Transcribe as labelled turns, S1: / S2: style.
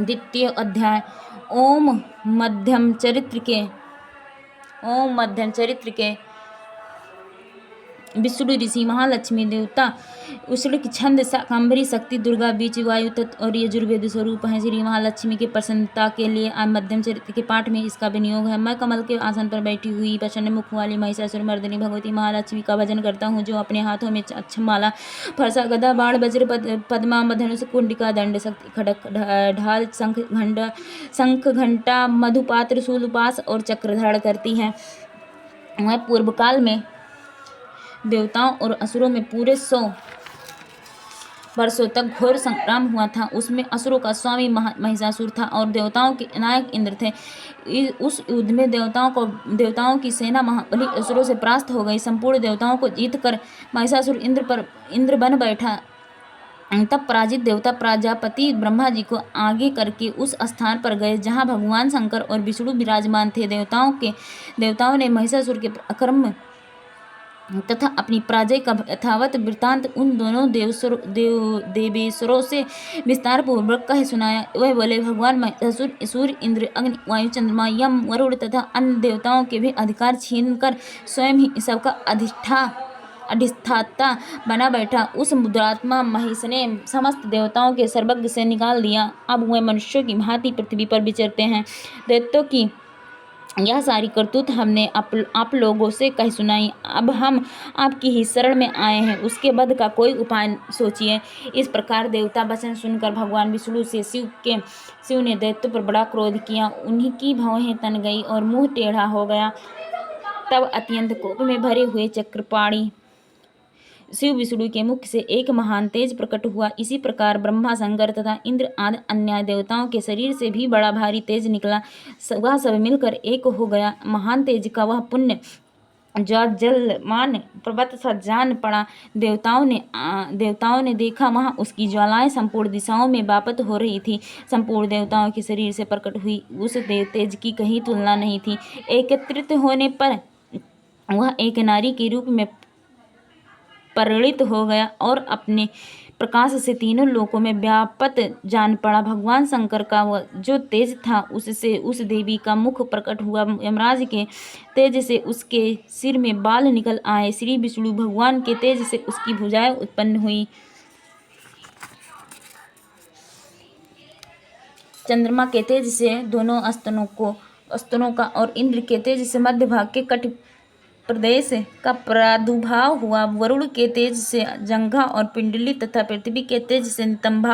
S1: द्वितीय अध्याय। ओम मध्यम चरित्र के विष्णु ऋषि महालक्ष्मी देवता उष्ण की छंद शाकंभरी शक्ति दुर्गा बीच वायु तत्व और यजुर्वेद स्वरूप हैं। श्री महालक्ष्मी के प्रसन्नता के लिए आज मध्यम चरित्र के पाठ में इसका विनियोग है। मैं कमल के आसन पर बैठी हुई प्रसन्न मुख वाली महिषासुर मर्दिनी भगवती महालक्ष्मी का भजन करता हूँ, जो अपने हाथों में अक्षमाला, फरसा, गदा, बाण, वज्र, पद्मा, धनुष, कुंडिका, दंड, शक्ति, खड़क, ढाल, शंख, घंटा, मधुपात्र, शूलपाश और चक्र धारण करती है। वह पूर्व काल में देवताओं और असुरों में पूरे 100 वर्षों तक घोर संग्राम हुआ था। उसमें असुरों का स्वामी महिषासुर था और देवताओं के नायक इंद्र थे। उस युद्ध में देवताओं की सेना महाबली असुरों से परास्त हो गई। संपूर्ण देवताओं को जीतकर महिषासुर इंद्र बन बैठा। तब पराजित देवता प्रजापति ब्रह्मा जी को आगे करके उस स्थान पर गए जहाँ भगवान शंकर और विष्णु विराजमान थे। देवताओं ने महिषासुर के अकर्म तथा अपनी पराजय का यथावत वृत्तांत उन दोनों देवेश्वरों से विस्तार पूर्वक कह सुनाया। वह बोले, भगवान महिषासुर सूर्य, इंद्र, अग्नि, वायु, चंद्रमा, यम, वरुण तथा अन्य देवताओं के भी अधिकार छीनकर स्वयं ही सबका अधिष्ठाता बना बैठा। उस मुद्रात्मा महिष ने समस्त देवताओं के सर्वज्ञ से निकाल दिया। अब वह मनुष्यों की भांति पृथ्वी पर विचरते हैं। दैत्यों की यह सारी करतूत हमने आप लोगों से कह सुनाई। अब हम आपकी ही शरण में आए हैं, उसके वध का कोई उपाय सोचिए। इस प्रकार देवता वचन सुनकर भगवान विष्णु से शिव ने दैत्यों पर बड़ा क्रोध किया। उन्हीं की भौहें तन गई और मुंह टेढ़ा हो गया। तब अत्यंत कोप में भरे हुए चक्रपाणी शिव विष्णु के मुख से एक महान तेज प्रकट हुआ। इसी प्रकार ब्रह्मा, शंकर तथा इंद्र आदि अन्य देवताओं के शरीर से भी बड़ा भारी तेज निकला। वह सब मिलकर एक हो गया। महान तेज का वह पुण्य ज्वालमान पर्वत सा जान पड़ा। देवताओं ने देखा वहाँ उसकी ज्वालाएं संपूर्ण दिशाओं में व्याप्त हो रही थी। संपूर्ण देवताओं के शरीर से प्रकट हुई उस तेज की कहीं तुलना नहीं थी। एकत्रित होने पर वह एक नारी के रूप में परिणित हो गया और अपने प्रकाश से तीनों लोकों में व्याप्त जान पड़ा। भगवान शंकर का वह जो तेज था, उससे उस देवी का मुख प्रकट हुआ। यमराज के तेज से उसके सिर में बाल निकल आए। श्री विष्णु भगवान के तेज से उसकी भुजाएं उत्पन्न हुई। चंद्रमा के तेज से दोनों स्तनों का और इंद्र के तेज से मध्य भाग के कट प्रदेश का प्रादुर्भाव हुआ। वरुण के तेज से जंघा और पिंडली तथा पृथ्वी के तेज से नितंब